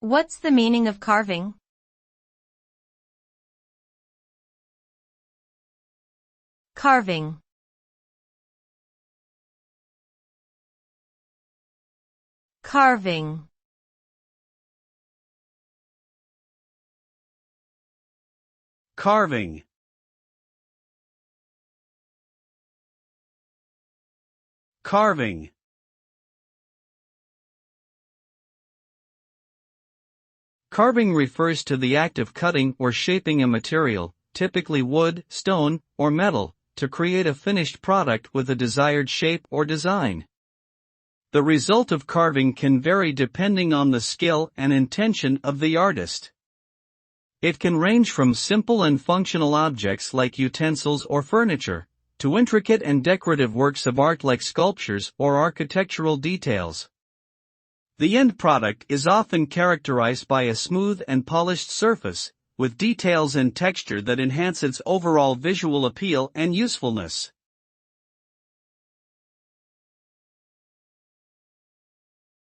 What's the meaning of carving? Carving. Carving. Carving. Carving. Carving refers to the act of cutting or shaping a material, typically wood, stone, or metal, to create a finished product with a desired shape or design. The result of carving can vary depending on the skill and intention of the artist. It can range from simple and functional objects like utensils or furniture, to intricate and decorative works of art like sculptures or architectural details. The end product is often characterized by a smooth and polished surface, with details and texture that enhance its overall visual appeal and usefulness.